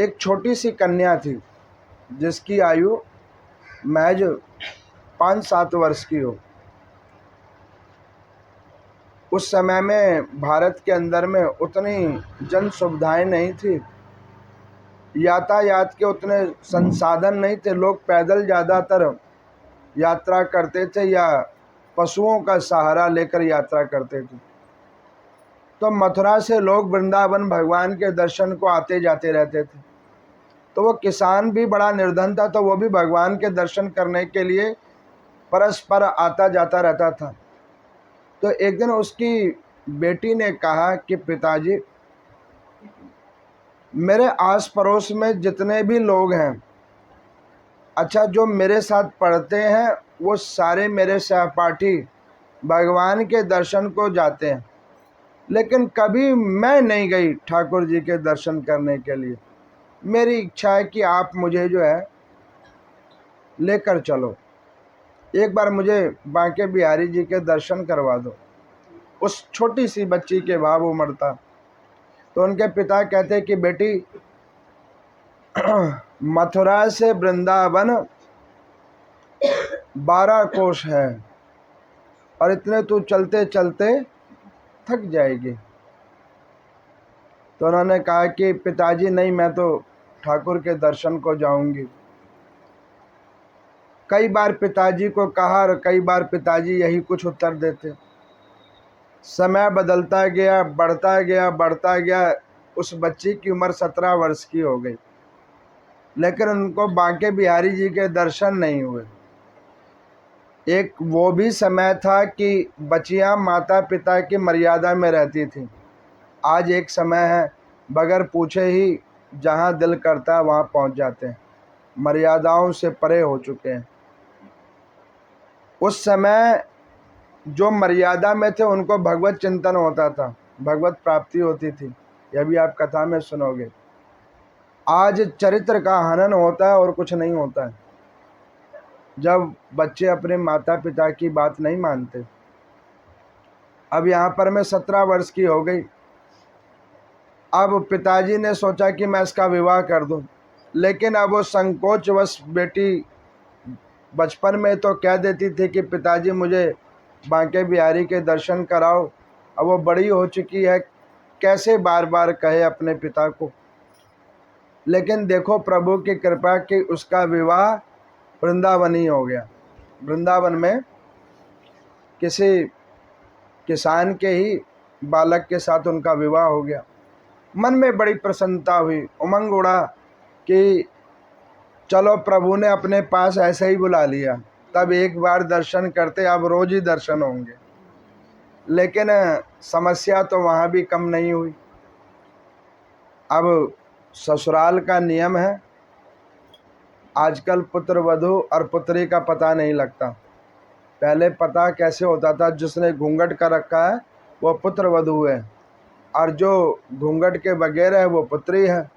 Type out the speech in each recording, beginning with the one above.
एक छोटी सी कन्या थी जिसकी आयु महज 5-7 वर्ष की हो। उस समय में भारत के अंदर में उतनी जन सुविधाएं नहीं थी, यातायात के उतने संसाधन नहीं थे। लोग पैदल ज़्यादातर यात्रा करते थे या पशुओं का सहारा लेकर यात्रा करते थे। तो मथुरा से लोग वृंदावन भगवान के दर्शन को आते जाते रहते थे। तो वो किसान भी बड़ा निर्धन था, तो वो भी भगवान के दर्शन करने के लिए परस्पर आता जाता रहता था। तो एक दिन उसकी बेटी ने कहा कि पिताजी, मेरे आस पड़ोस में जितने भी लोग हैं, अच्छा जो मेरे साथ पढ़ते हैं वो सारे मेरे सहपाठी भगवान के दर्शन को जाते हैं, लेकिन कभी मैं नहीं गई ठाकुर जी के दर्शन करने के लिए। मेरी इच्छा है कि आप मुझे जो है लेकर चलो, एक बार मुझे बांके बिहारी जी के दर्शन करवा दो। उस छोटी सी बच्ची के भाव उमड़ता। तो उनके पिता कहते कि बेटी, मथुरा से वृंदावन 12 कोस है और इतने तू चलते चलते थक जाएगी। तो उन्होंने कहा कि पिताजी नहीं, मैं तो ठाकुर के दर्शन को जाऊंगी। कई बार पिताजी को कहा और कई बार पिताजी यही कुछ उत्तर देते। समय बदलता गया, बढ़ता गया, बढ़ता गया। उस बच्ची की उम्र 17 वर्ष की हो गई, लेकिन उनको बांके बिहारी जी के दर्शन नहीं हुए। एक वो भी समय था कि बच्चियां माता पिता की मर्यादा में रहती थीं। आज एक समय है, बगैर पूछे ही जहां दिल करता है वहां पहुंच जाते हैं, मर्यादाओं से परे हो चुके हैं। उस समय जो मर्यादा में थे उनको भगवत चिंतन होता था, भगवत प्राप्ति होती थी। यह भी आप कथा में सुनोगे। आज चरित्र का हनन होता है और कुछ नहीं होता है, जब बच्चे अपने माता पिता की बात नहीं मानते। अब यहाँ पर मैं 17 वर्ष की हो गई। अब पिताजी ने सोचा कि मैं इसका विवाह कर दूं, लेकिन अब वो संकोचवश बेटी बचपन में तो कह देती थी कि पिताजी मुझे बांके बिहारी के दर्शन कराओ। अब वो बड़ी हो चुकी है, कैसे बार बार कहे अपने पिता को। लेकिन देखो प्रभु की कृपा कि उसका विवाह वृंदावन ही हो गया। वृंदावन में किसी किसान के ही बालक के साथ उनका विवाह हो गया। मन में बड़ी प्रसन्नता हुई, उमंग उड़ा कि चलो प्रभु ने अपने पास ऐसे ही बुला लिया। तब एक बार दर्शन करते, अब रोज ही दर्शन होंगे। लेकिन समस्या तो वहाँ भी कम नहीं हुई। अब ससुराल का नियम है, आजकल पुत्र वधू और पुत्री का पता नहीं लगता। पहले पता कैसे होता था, जिसने घूंघट कर रखा है वो पुत्र वधू है और जो घूंघट के बगैर है वो पुत्री है।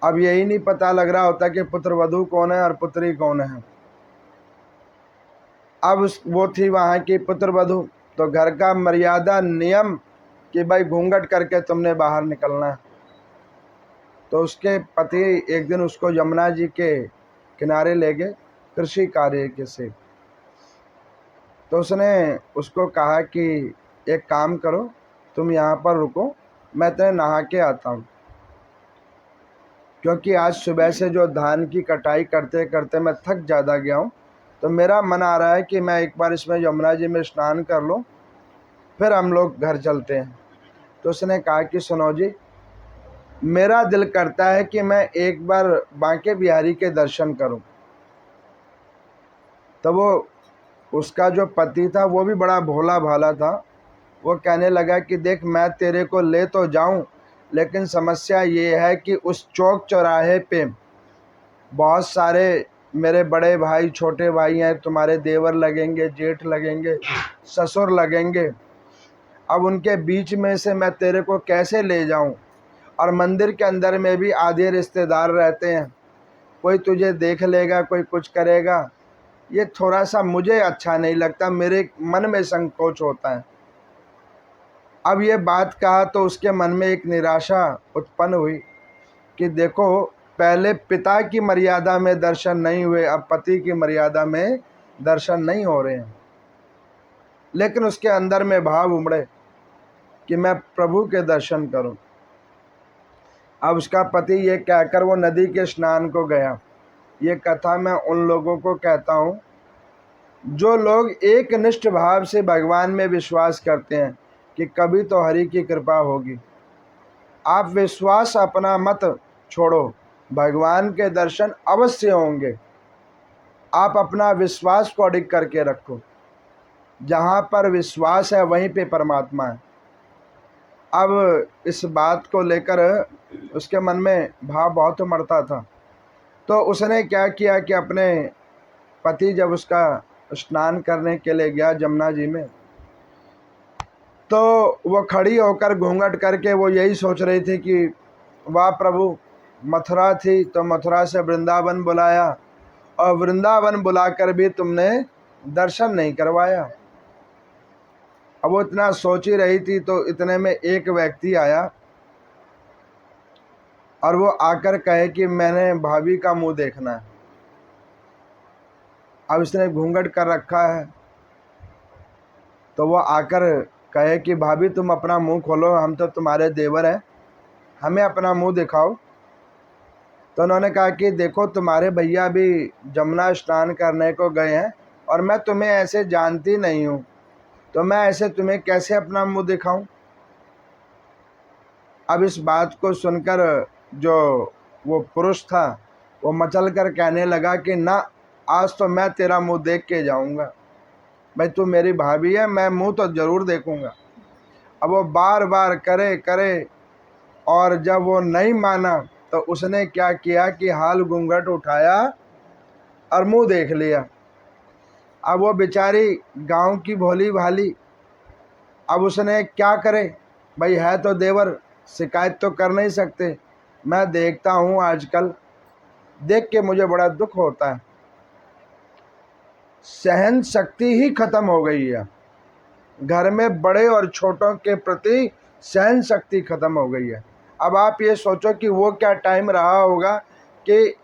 अब यही नहीं पता लग रहा होता कि पुत्र वधू कौन है और पुत्री कौन है। अब वो थी वहाँ की पुत्र वधू, तो घर का मर्यादा नियम कि भाई घूंघट करके तुमने बाहर निकलना है। तो उसके पति एक दिन उसको यमुना जी के किनारे ले गए कृषि कार्य के से। तो उसने उसको कहा कि एक काम करो, तुम यहाँ पर रुको, मैं तुम्हें नहा के आता हूँ, क्योंकि आज सुबह से जो धान की कटाई करते करते मैं थक ज़्यादा गया हूँ। तो मेरा मन आ रहा है कि मैं एक बार इसमें यमुना जी में स्नान कर लूँ, फिर हम लोग घर चलते हैं। तो उसने कहा कि सुनो जी, मेरा दिल करता है कि मैं एक बार बांके बिहारी के दर्शन करूं। तो वो उसका जो पति था वो भी बड़ा भोला भाला था। वो कहने लगा कि देख, मैं तेरे को ले तो जाऊं, लेकिन समस्या ये है कि उस चौक चौराहे पे बहुत सारे मेरे बड़े भाई छोटे भाई हैं, तुम्हारे देवर लगेंगे, जेठ लगेंगे, ससुर लगेंगे। अब उनके बीच में से मैं तेरे को कैसे ले जाऊं? और मंदिर के अंदर में भी आधे रिश्तेदार रहते हैं, कोई तुझे देख लेगा, कोई कुछ करेगा। ये थोड़ा सा मुझे अच्छा नहीं लगता, मेरे मन में संकोच होता है। अब ये बात कहा तो उसके मन में एक निराशा उत्पन्न हुई कि देखो पहले पिता की मर्यादा में दर्शन नहीं हुए, अब पति की मर्यादा में दर्शन नहीं हो रहे हैं, लेकिन उसके अंदर में भाव उमड़े कि मैं प्रभु के दर्शन करूं। अब उसका पति ये कहकर वो नदी के स्नान को गया। ये कथा मैं उन लोगों को कहता हूँ जो लोग एक निष्ठ भाव से भगवान में विश्वास करते हैं कि कभी तो हरि की कृपा होगी। आप विश्वास अपना मत छोड़ो, भगवान के दर्शन अवश्य होंगे। आप अपना विश्वास को अडिग करके रखो। जहाँ पर विश्वास है वहीं पे परमात्मा है। अब इस बात को लेकर उसके मन में भाव बहुत मरता था, तो उसने क्या किया कि अपने पति जब उसका स्नान करने के लिए गया जमुना जी में, तो वो खड़ी होकर घूंघट करके वो यही सोच रही थी कि वाह प्रभु, मथुरा थी तो मथुरा से वृंदावन बुलाया और वृंदावन बुलाकर भी तुमने दर्शन नहीं करवाया। अब वो इतना सोच ही रही थी तो इतने में एक व्यक्ति आया और वो आकर कहे कि मैंने भाभी का मुंह देखना है। अब इसने घूंघट कर रखा है, तो वो आकर कहे कि भाभी तुम अपना मुंह खोलो, हम तो तुम्हारे देवर हैं, हमें अपना मुंह दिखाओ। तो उन्होंने कहा कि देखो तुम्हारे भैया भी जमुना स्नान करने को गए हैं और मैं तुम्हें ऐसे जानती नहीं हूँ, तो मैं ऐसे तुम्हें कैसे अपना मुंह दिखाऊं। अब इस बात को सुनकर जो वो पुरुष था वो मचल कर कहने लगा कि ना, आज तो मैं तेरा मुंह देख के जाऊंगा। भाई तू मेरी भाभी है, मैं मुंह तो जरूर देखूंगा। अब वो बार बार करे करे और जब वो नहीं माना तो उसने क्या किया कि हाल घूंघट उठाया और मुंह देख लिया। अब वो बेचारी गांव की भोली भाली, अब उसने क्या करे, भाई है तो देवर, शिकायत तो कर नहीं सकते। मैं देखता हूँ आजकल, देख के मुझे बड़ा दुख होता है, सहन शक्ति ही खत्म हो गई है। घर में बड़े और छोटों के प्रति सहन शक्ति खत्म हो गई है। अब आप ये सोचो कि वो क्या टाइम रहा होगा कि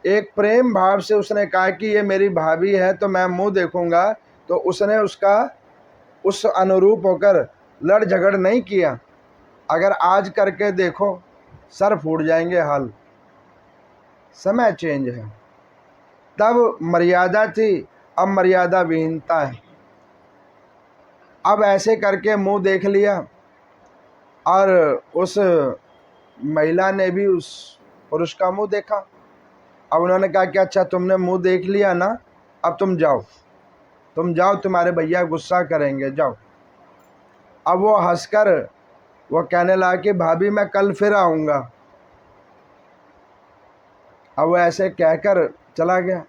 एक प्रेम भाव से उसने कहा कि ये मेरी भाभी है तो मैं मुंह देखूंगा, तो उसने उसका उस अनुरूप होकर लड़ झगड़ नहीं किया। अगर आज करके देखो सर फूट जाएंगे हाल। समय चेंज है, तब मर्यादा थी, अब मर्यादा विहीनता है। अब ऐसे करके मुंह देख लिया और उस महिला ने भी उस पुरुष का मुंह देखा। अब उन्होंने कहा कि अच्छा तुमने मुंह देख लिया ना, अब तुम जाओ, तुम्हारे भैया गुस्सा करेंगे, जाओ। अब वो हंसकर वो कहने लगा कि भाभी मैं कल फिर आऊँगा। अब वो ऐसे कहकर चला गया।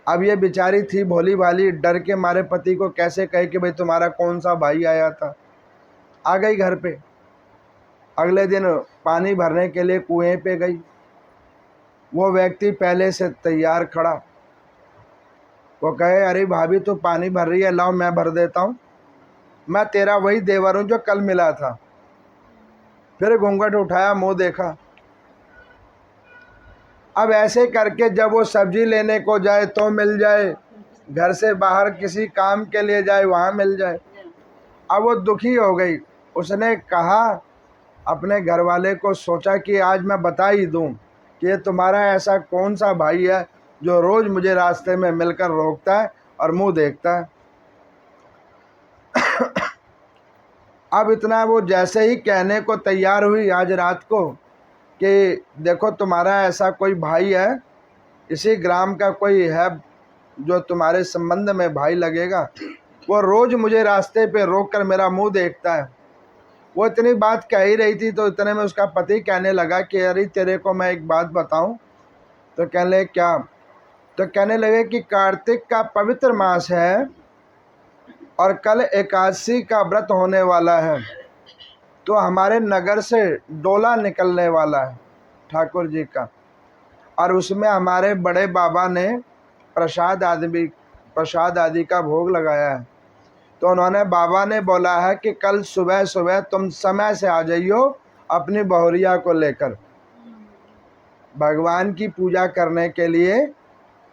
अब ये बेचारी थी भोली भाली, डर के मारे पति को कैसे कहे कि भाई तुम्हारा कौन सा भाई आया था। आ गई घर पे। अगले दिन पानी भरने के लिए कुएं पे गई। वो व्यक्ति पहले से तैयार खड़ा, वो कहे अरे भाभी तू पानी भर रही है, लाओ मैं भर देता हूँ, मैं तेरा वही देवर हूँ जो कल मिला था। फिर घूंघट उठाया, मुंह देखा। अब ऐसे करके जब वो सब्जी लेने को जाए तो मिल जाए, घर से बाहर किसी काम के लिए जाए वहाँ मिल जाए। अब वो दुखी हो गई। उसने कहा अपने घर वाले को, सोचा कि आज मैं बता ही दूं कि ये तुम्हारा ऐसा कौन सा भाई है जो रोज़ मुझे रास्ते में मिलकर रोकता है और मुंह देखता है। अब इतना वो जैसे ही कहने को तैयार हुई आज रात को कि देखो तुम्हारा ऐसा कोई भाई है, इसी ग्राम का कोई है जो तुम्हारे संबंध में भाई लगेगा, वो रोज़ मुझे रास्ते पे रोक कर मेरा मुंह देखता है। वो इतनी बात कह ही रही थी तो इतने में उसका पति कहने लगा कि अरे तेरे को मैं एक बात बताऊं। तो कहने लगे क्या? तो कहने लगे कि कार्तिक का पवित्र मास है और कल एकादशी का व्रत होने वाला है, तो हमारे नगर से डोला निकलने वाला है ठाकुर जी का, और उसमें हमारे बड़े बाबा ने प्रसाद आदि का भोग लगाया है। तो उन्होंने बाबा ने बोला है कि कल सुबह सुबह तुम समय से आ जाइयो अपनी बहुरिया को लेकर। भगवान की पूजा करने के लिए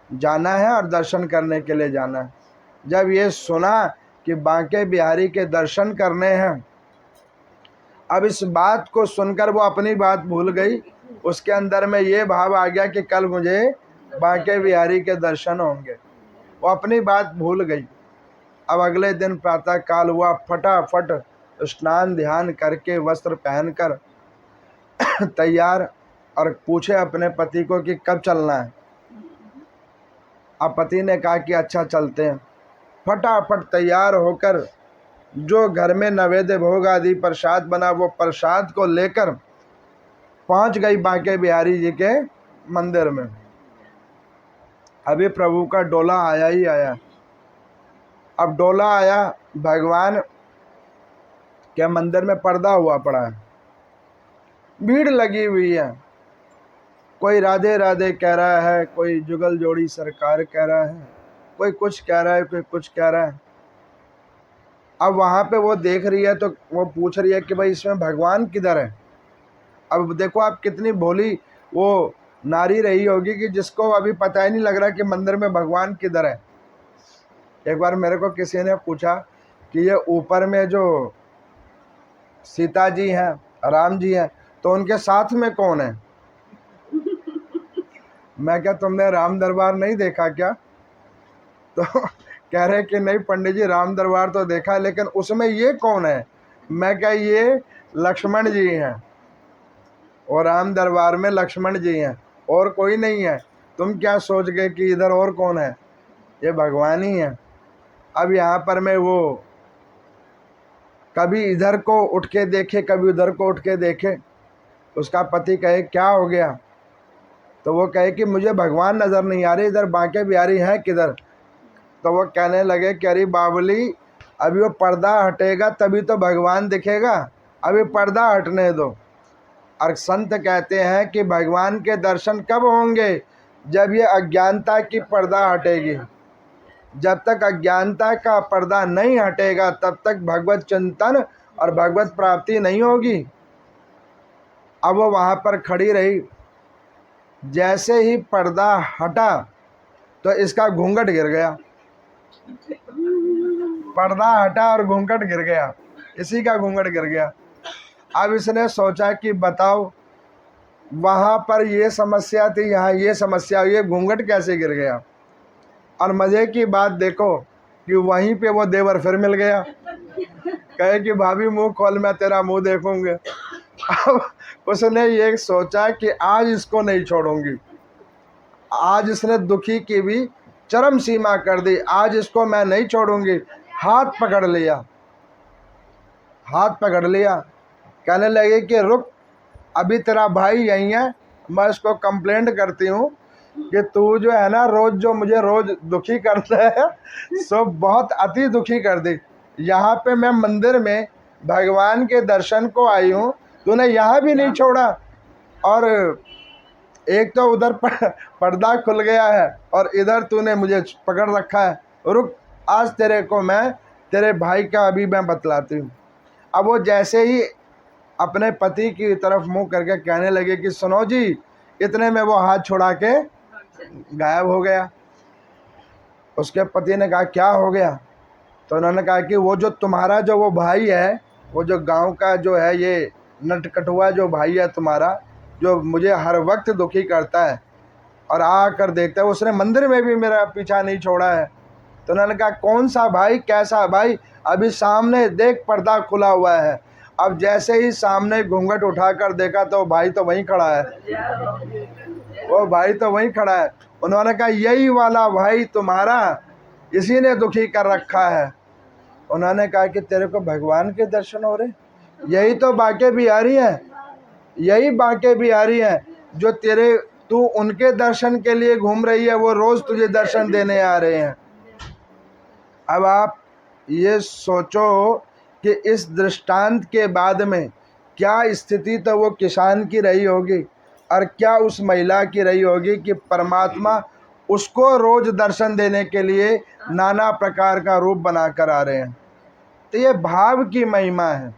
जाना है और दर्शन करने के लिए जाना है। जब ये सुना कि बांके बिहारी के दर्शन करने हैं, अब इस बात को सुनकर वो अपनी बात भूल गई। उसके अंदर में ये भाव आ गया कि कल मुझे बांके बिहारी के दर्शन होंगे। वो अपनी बात भूल गई। अब अगले दिन प्रातः काल हुआ, फटाफट स्नान ध्यान करके वस्त्र पहनकर तैयार, और पूछे अपने पति को कि कब चलना है। अब पति ने कहा कि अच्छा चलते हैं। फटाफट तैयार होकर जो घर में नैवेद्य भोग आदि प्रसाद बना वो प्रसाद को लेकर पहुंच गई बांके बिहारी जी के मंदिर में। अभी प्रभु का डोला आया ही आया। अब डोला आया, भगवान के मंदिर में पर्दा हुआ पड़ा है, भीड़ लगी हुई है। कोई राधे राधे कह रहा है, कोई जुगल जोड़ी सरकार कह रहा है, कोई कुछ कह रहा है, कोई कुछ कह रहा है। अब वहाँ पे वो देख रही है तो वो पूछ रही है कि भाई इसमें भगवान किधर है। अब देखो आप कितनी भोली वो नारी रही होगी कि जिसको अभी पता ही नहीं लग रहा कि मंदिर में भगवान किधर है। एक बार मेरे को किसी ने पूछा कि ये ऊपर में जो सीता जी हैं, राम जी हैं, तो उनके साथ में कौन है। मैं क्या तुमने राम दरबार नहीं देखा क्या? तो कह रहे कि नहीं पंडित जी, राम दरबार तो देखा लेकिन उसमें ये कौन है। मैं क्या ये लक्ष्मण जी हैं, और राम दरबार में लक्ष्मण जी हैं, और कोई नहीं है। तुम क्या सोच गए कि इधर और कौन है, ये भगवान ही है। अब यहाँ पर मैं वो कभी इधर को उठ के देखे, कभी उधर को उठ के देखे। उसका पति कहे क्या हो गया, तो वो कहे कि मुझे भगवान नज़र नहीं आ रहे, इधर बांके बिहारी हैं किधर। तो वो कहने लगे कि अरे बाबुली, अभी वो पर्दा हटेगा तभी तो भगवान दिखेगा, अभी पर्दा हटने दो। और संत कहते हैं कि भगवान के दर्शन कब होंगे, जब ये अज्ञानता की पर्दा हटेगी। जब तक अज्ञानता का पर्दा नहीं हटेगा तब तक भगवत चिंतन और भगवत प्राप्ति नहीं होगी। अब वो वहाँ पर खड़ी रही। जैसे ही पर्दा हटा तो इसका घूंघट गिर गया। पर्दा हटा और घूंघट गिर गया, इसी का घूंघट गिर गया। अब इसने सोचा कि बताओ, वहाँ पर ये समस्या थी, यहाँ ये समस्या, ये घूंघट कैसे गिर गया। और मज़े की बात देखो कि वहीं पे वो देवर फिर मिल गया। कहे कि भाभी मुंह खोल, मैं तेरा मुंह देखूंगे। अब उसने ये सोचा कि आज इसको नहीं छोड़ूंगी। आज इसने दुखी की भी चरम सीमा कर दी, आज इसको मैं नहीं छोड़ूंगी। हाथ पकड़ लिया, हाथ पकड़ लिया। कहने लगे कि रुक, अभी तेरा भाई यहीं है, मैं इसको कंप्लेंट करती हूँ कि तू जो है ना रोज़ जो मुझे रोज़ दुखी करता है, सो बहुत अति दुखी कर दी। यहाँ पे मैं मंदिर में भगवान के दर्शन को आई हूँ, तूने यहाँ भी नहीं छोड़ा, और एक तो उधर पर्दा खुल गया है और इधर तूने मुझे पकड़ रखा है। रुक, आज तेरे को मैं तेरे भाई का अभी मैं बतलाती हूँ। अब वो जैसे ही अपने पति की तरफ मुंह करके कहने लगे कि सुनो जी, इतने में वो हाथ छुड़ा के गायब हो गया। उसके पति ने कहा क्या हो गया। तो उन्होंने कहा कि वो जो तुम्हारा जो वो भाई है, वो जो गांव का जो है, ये नटकटुआ जो भाई है तुम्हारा, जो मुझे हर वक्त दुखी करता है और आकर देखता है, उसने मंदिर में भी मेरा पीछा नहीं छोड़ा है। तो उन्होंने कहा कौन सा भाई, कैसा भाई। अभी सामने देख, पर्दा खुला हुआ है। अब जैसे ही सामने घूंघट उठाकर देखा तो भाई तो वहीं खड़ा है, वो भाई तो वहीं खड़ा है। उन्होंने कहा यही वाला भाई तुम्हारा, इसी ने दुखी कर रखा है। उन्होंने कहा कि तेरे को भगवान के दर्शन हो रहे, यही तो बांके बिहारी हैं, यही बांके बिहारी हैं जो तू उनके दर्शन के लिए घूम रही है, वो रोज़ तुझे दर्शन देने आ रहे हैं। अब आप ये सोचो कि इस दृष्टांत के बाद में क्या स्थिति तो वो किसान की रही होगी और क्या उस महिला की रही होगी कि परमात्मा उसको रोज दर्शन देने के लिए नाना प्रकार का रूप बनाकर आ रहे हैं। तो ये भाव की महिमा है।